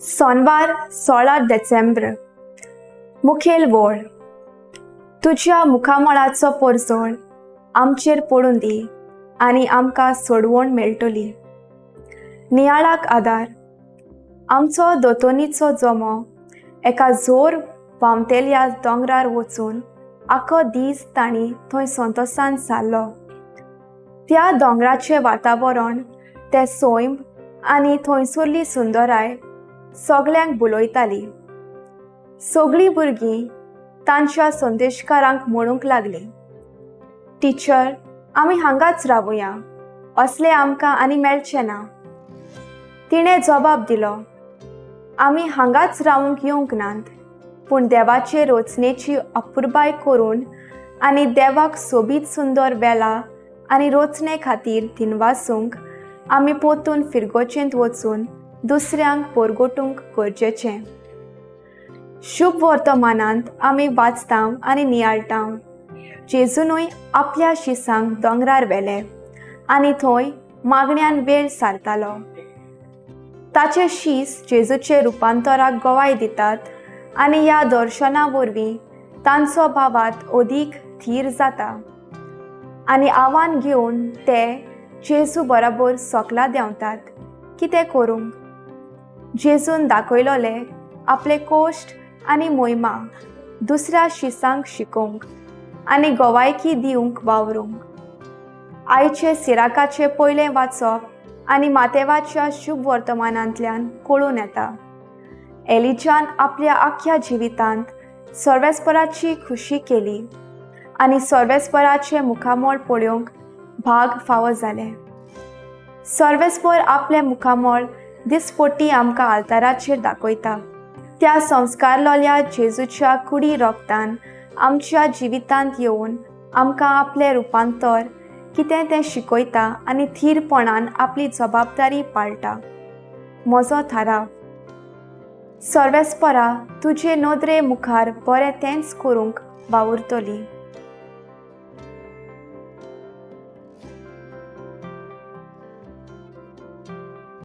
सोनवार 16 डिसेंबर. मुखेल वळ. तुज्या मुखामळाचो पोरजोळ आमचेर पडून दी आनी आमकां सोडवण मेळटली. नियाळाक आदार. आमचो दोतोनीचो जोमो एका जोर व्हांवतेल्या दोंगरार वचून आखो दीस तांणी थंय संतोशान सारलो. त्या दोंगराचें वातावरण, तें सैम आनी थंयसरली सुंदराय सगल्यांक भुलयताली. सगळीं भुरगीं तांच्या संदेशकारांक म्हणूंक लागलीं, टिचर, आमी हांगाच रावुया, असलें आमकां आनी मेळचें ना. तिणें जबाब दिलो, आमी हांगाच रावूंक येवंक नात, पूण देवाचे रचनेची अपुरबाय करून आनी देवाक सोबीत सुंदर वेला आनी रचने खातीर दिनवासूंक आमी पोतून फिरगोचेंत वचून दुसऱ्यांक पोरगोटूंक गरजेचें. शुभ वर्तमानांत आमी वाचतां आनी नियाळटां. जेजूनय आपल्या शिसांक दोंगरार व्हेले आनी थंय मागण्यांन वेळ सारतालो. ताचे शीस जेजूचे रुपांतराक गवाय दितात आनी ह्या दर्शना वरवीं तांचो भावार्थ अदीक थीर जाता. आनी आव्हान घेवन ते जेजू बरोबर सोकला देंवतात. कितें करूंक? जेजून दाखयलोले आपले कोश्ट आनी मोहिमा दुसऱ्या शिसांक शिकोवंक आनी गवायकी दिवंक वावरूंक. आयचे सिराकाचे पयलें वाचप आनी मातेवाच्या शुभ वर्तमानांतल्यान कळून येता. एलिजान आपल्या आख्या जिवितांत सर्वेस्पराची खुशी केली आनी सर्वेस्पराचे मुखामळ पळोवंक भाग फावो जाले. सर्वेस्पर आपले मुखामळ दिसपट्टी आमकां आल्ताराचेर दाखयता. त्या संस्कारलोल्या जेजूच्या कुडी रोगतान आमच्या जिवितांत येवन आमकां आपले रुपांतर कितें तें शिकयता आनी थीरपणान आपली जबाबदारी पाळटा. म्हजो थाराव. सर्वेस्परा, तुजे नदरे मुखार बरें तेंच करूंक वावुरतली.